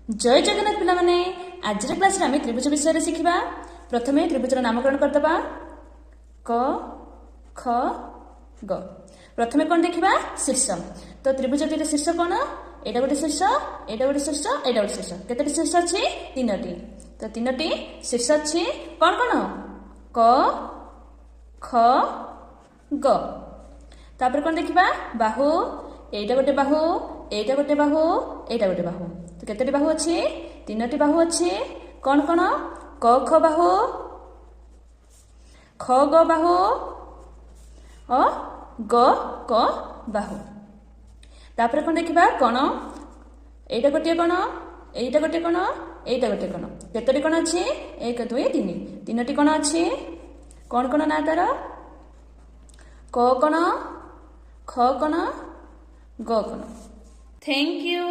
जय जगन्नाथ पिला माने आज क्लास आम त्रिभुज विषय शिखा। प्रथम त्रिभुजर नामकरण करदे क ख ग। प्रथम कौन देखा शीर्ष। तो त्रिभुज टी शीर्ष कौन एटा गोटे शीर्ष एटा गोटे शीर्ष एटा गोटे शीर्ष केतोटी शीर्ष अच्छी तीनोटी। तो तीनोटी शीर्ष अच्छी कौन कौन क ख ग। तापर कौन देखा बाहु एटा गोटे बाहु एटा गोटे बाहु एटा गोटे बाहु। तो केतोटी बाहु अच्छी तीनोटी बाहु अच्छी कौन कौन क ख बाहु ख ग बाहु और ग क बाहु। तापर कौन देखा कौन एटा गोटे कौन एटा गोटे कौन एटा गोटे कौन केतोटी कौन अच्छी 1 2 3 तीनोटी कौन अच्छी कौन कौन ना तार क कौन ख कौन ग कौन। Thank you.